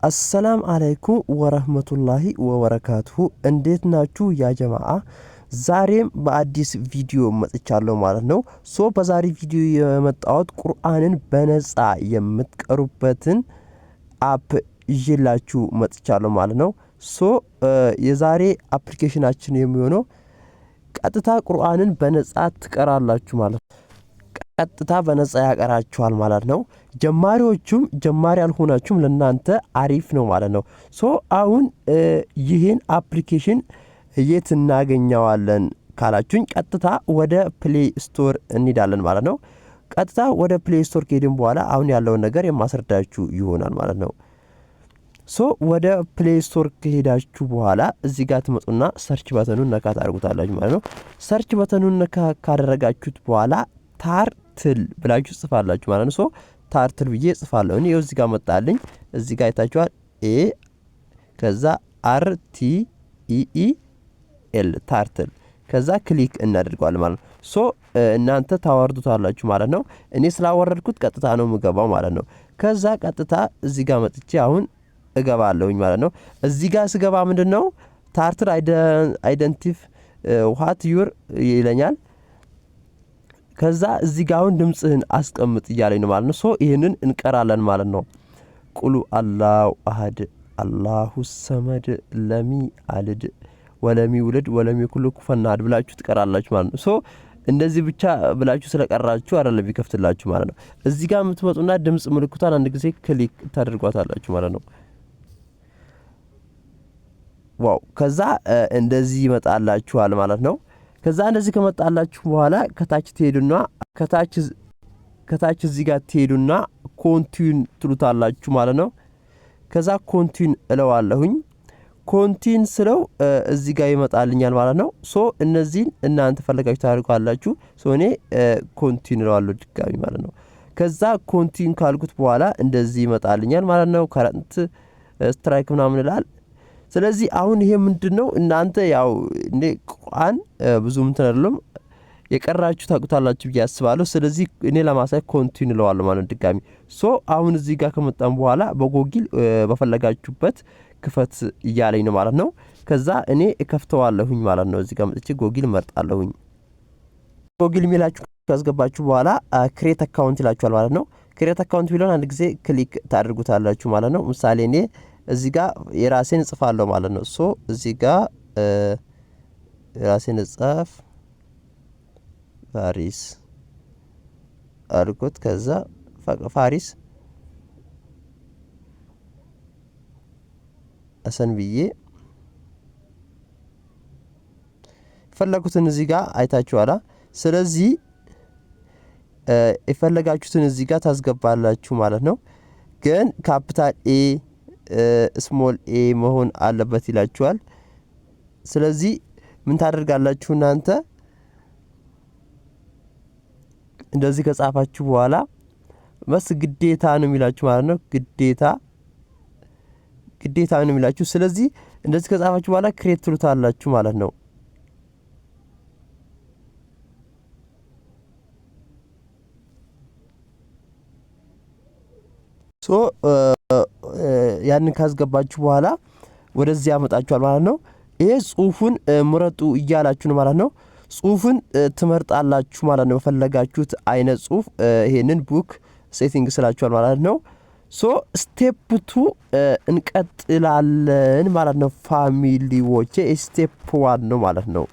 السلام عليكم ورحمة الله وبركاته እንዴት ናችሁ ያ ጀማዓ ዛሬም በአዲስ ቪዲዮ መጥቻለሁ ማለት ነው በዛሬ ቪዲዮ የመጣሁት ቁርአንን በነፃ የምትቀሩበትን አፕ ይዤላችሁ መጥቻለሁ ማለት ነው የዛሬ አፕሊኬሽናችን የሚሆነው ቀጥታ ቁርአንን በነፃ ትቀራላችሁ ማለት ነው ቀጥታ በነፃ ያቀራችኋል ማለት ነው ጀማሪዎቹም ጀማሪ ያልሆናችሁም ለናንተ አሪፍ ነው ማለት ነው አሁን ይሄን አፕሊኬሽን የት እናገኛዋለን ካላችሁኝ ቀጥታ ወደ ፕሌይ ስቶር እንሄዳለን ማለት ነው ቀጥታ ወደ ፕሌይ ስቶር ከሄድን በኋላ አሁን ያለውን ነገር የማስረዳችሁ ይሆናል ማለት ነው ወደ ፕሌይ ስቶር ከሄዳችሁ በኋላ እዚህ ጋር ትመጡና ሰርች በተኑን ነካ ታደርጉታላችሁ ማለት ነው ሰርች በተኑን ነካ ካደረጋችሁት በኋላ ታርትል ብላችሁ ጽፋላችሁ ማለት ነው ታርትል ብዬ ጽፋለሁ እኔ እዚህ ጋር መጣልኝ እዚህ ጋር አይታችኋል ኤ ከዛ አር ቲ ኢ ኢ ኤል ታርትል ከዛ ክሊክ እናደርጋለን ማለት ነው እናንተ ታወርዱታላችሁ ማለት ነው እኔ ስላወረድኩት ቀጥታ ነው ምገባው ማለት ነው ከዛ ቀጥታ እዚህ ጋር መጥቼ አሁን እገባለሁኝ ማለት ነው እዚህ ጋር ስገባ ምንድነው ታርትል አይደንቲፍ ዋት ዩር ይለኛል ከዛ እዚህ ጋር አሁን ድምጽህን አስቀምጥ ይያለኝ ነው ማለት ነው ይሄንን እንቀራለን ማለት ነው ቁሉ አላሁ አሐድ አላሁ ሰመድ ለሚ አልድ ወለሚ ውልድ ወለሚ ኩሉ ኩፈን አሐድ ብላችሁ ትቀራላችሁ ማለት ነው እንደዚህ ብቻ ብላችሁ ስለቀራችሁ አይደለም ይከፍትላችሁ ማለት ነው እዚህ ጋር የምትመጡና ድምጽ ምልክቷን አንድ ጊዜ ክሊክ ታደርጓታላችሁ ማለት ነው ዋው ከዛ እንደዚህ ይመጣላችኋል ማለት ነው ከዛ እንደዚህ ከመጣላችሁ በኋላ ከታች ትሄዱና ከታች እዚህ ጋር ትሄዱና ኮንቲኒ ትሉታላችሁ ማለት ነው ከዛ ኮንቲኒ እለዋለሁኝ ኮንቲኒ ስለው እዚህ ጋር ይመጣልኛል ማለት ነው እነዚህን እናንተ ፈለጋችሁ ታደርጋላችሁ እኔ ኮንቲኒ እለዋለሁ ድጋሚ ማለት ነው ከዛ ኮንቲኒ ካልኩት በኋላ እንደዚህ ይመጣልኛል ማለት ነው ከረንት ስትራይክ ምናምን ይላል ስለዚህ አሁን ይሄ ምንድነው እናንተ ያው እንደ ቁርአን ብዙም ተነለም የቀራችሁ ታቁታላችሁ ያስባለሁ ስለዚህ እኔ ለማሳይ ኮንቲኒ ለዋለሁ ማለት ድጋሚ አሁን እዚህ ጋር ከመጣን በኋላ በጎግል በፈለጋችሁበት ክፈት ይያለኝ ነው ማለት ነው ከዛ እኔ እከፍተዋለሁኝ ማለት ነው እዚህ ጋር መጥቼ ጎግል መርጣለሁኝ ጎግል ሚላችሁ ካስገባችሁ በኋላ ክሬት አካውንት ይላችኋል ማለት ነው ክሬት አካውንት ቢሎን አንድ ጊዜ ክሊክ ታደርጉታላችሁ ማለት ነው ምሳሌ እኔ እዚህ ጋር የራሴን ጽፋለሁ ማለት ነው እዚህ ጋር የራሴን ጽፍ ፋሪስ አልኩት ከዛ ፋሪስ አሰን ብዬ ፈለኩትን እዚህ ጋር አይታችኋላ ስለዚህ የፈለጋችሁትን እዚህ ጋር ታስገባላችሁ ማለት ነው ግን ካፒታል ኤ ስሞል ኤ መሆን አለበት ይላችኋል ስለዚህ ምን ታደርጋላችሁ እናንተ እንደዚህ ከጻፋችሁ በኋላ መስ ግዴታ ነው የሚላችሁ ማለት ነው ግዴታ ነው የሚላችሁ ስለዚህ እንደዚህ ከጻፋችሁ በኋላ ክሬት ትሉታላችሁ ማለት ነው ያንን ካስገባችሁ በኋላ ወደዚህ ያመጣችኋል ማለት ነው ይሄ ጽሁፉን ምረጡ ይያላችሁ ነው ማለት ነው ጽሁፉን ትመርጣላችሁ ማለት ነው ፈለጋችሁት አይነት ጽሁፍ ይሄንን ቡክ ሴቲንግ ስላችኋል ማለት ነው ስቴፕ 2 እንቀጥላለን ማለት ነው ፋሚሊዎቼ ስቴፕ 1 ነው ማለት ነው